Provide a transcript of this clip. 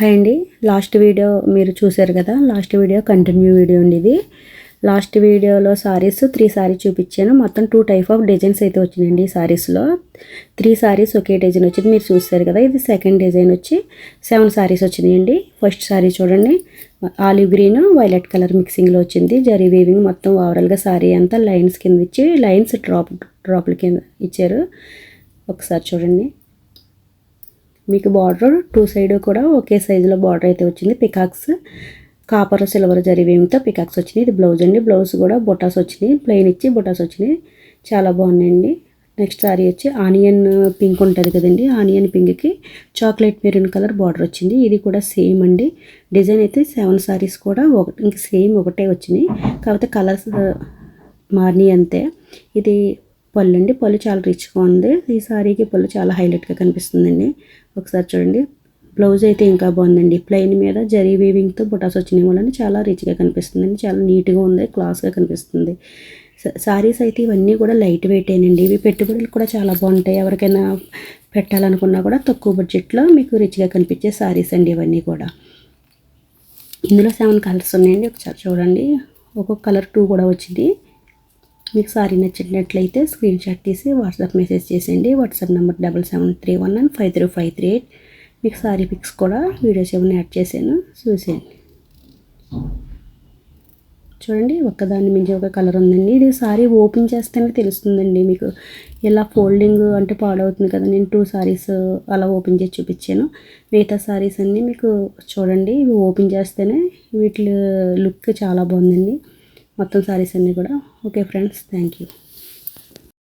Hi అండి. Last video మీరు చూసారు కదా, లాస్ట్ వీడియో కంటిన్యూ వీడియో అండి ఇది. లాస్ట్ వీడియోలో సారీస్ 3 సారీస్ చూపించాను. మొత్తం 2 టైప్ ఆఫ్ డిజైన్స్ అయితే వచ్చినాయండి. ఈ సారీస్లో 3 సారీస్ ఒకే డిజైన్ వచ్చింది, మీరు చూసారు కదా. ఇది సెకండ్ డిజైన్ వచ్చి 7 సారీస్ వచ్చినాయండి. ఫస్ట్ సారీ చూడండి, ఆలివ్ గ్రీన్ వైలెట్ కలర్ మిక్సింగ్లో వచ్చింది. జరీ వీవింగ్ మొత్తం ఓవరాల్గా సారీ అంతా లైన్స్ కింద ఇచ్చి లైన్స్ డ్రాప్ల కింద ఇచ్చారు. ఒకసారి చూడండి, మీకు బార్డర్ 2 సైడ్ కూడా ఒకే సైజులో బార్డర్ అయితే వచ్చింది. పికాక్స్ కాపర్ సిల్వర్ జరివేమితో పికాక్స్ వచ్చినాయి. ఇది బ్లౌజ్ అండి. బ్లౌజ్ కూడా బొటాస్ వచ్చినాయి, ప్లెయిన్ ఇచ్చి బొటాస్ వచ్చినాయి. చాలా బాగున్నాయండి. నెక్స్ట్ సారీ వచ్చి ఆనియన్ పింక్ ఉంటుంది కదండి, ఆనియన్ పింక్కి చాక్లెట్ మెరూన్ కలర్ బార్డర్ వచ్చింది. ఇది కూడా సేమ్ అండి. డిజైన్ అయితే 7 సారీస్ కూడా ఇంక సేమ్ ఒకటే వచ్చినాయి, కాకపోతే కలర్స్ మారినాయి అంతే. ఇది పళ్ళు అండి. పళ్ళు చాలా రిచ్గా ఉంది. ఈ సారీకి పళ్ళు చాలా హైలైట్గా కనిపిస్తుందండి. ఒకసారి చూడండి, బ్లౌజ్ అయితే ఇంకా బాగుందండి. ప్లెయిన్ మీద జరీ వీవింగ్తో బుటాస్ వచ్చినాయి వల్ల చాలా రిచ్గా కనిపిస్తుందండి. చాలా నీట్గా ఉంది, క్లాస్గా కనిపిస్తుంది. సారీస్ అయితే ఇవన్నీ కూడా లైట్ వెయిట్ ఏనండి. ఇవి పెట్టుబడులు కూడా చాలా బాగుంటాయి. ఎవరికైనా పెట్టాలనుకున్నా కూడా తక్కువ బడ్జెట్లో మీకు రిచ్గా కనిపించే సారీస్ అండి ఇవన్నీ కూడా. ఇందులో 7 కలర్స్ ఉన్నాయండి. ఒకసారి చూడండి, ఒక్కొక్క కలర్ 2 కూడా వచ్చింది. మీకు సారీ నచ్చినట్లయితే స్క్రీన్ షాట్ తీసి వాట్సాప్ మెసేజ్ చేసేయండి. WhatsApp number 7731953538. మీకు సారీ పిక్స్ కూడా వీడియోస్ ఏమైనా యాడ్ చేశాను, చూసేయండి. చూడండి, ఒక్కదాన్ని మించి ఒక కలర్ ఉందండి. ఇది సారీ ఓపెన్ చేస్తేనే తెలుస్తుందండి మీకు. ఇలా ఫోల్డింగ్ అంటే పాడవుతుంది కదా, నేను 2 సారీస్ అలా ఓపెన్ చేసి చూపించాను. మిగతా సారీస్ అన్నీ మీకు చూడండి, ఇవి ఓపెన్ చేస్తేనే వీటి లుక్ చాలా బాగుందండి. మొత్తం సారీస్ అన్నీ కూడా. Okay friends, thank you.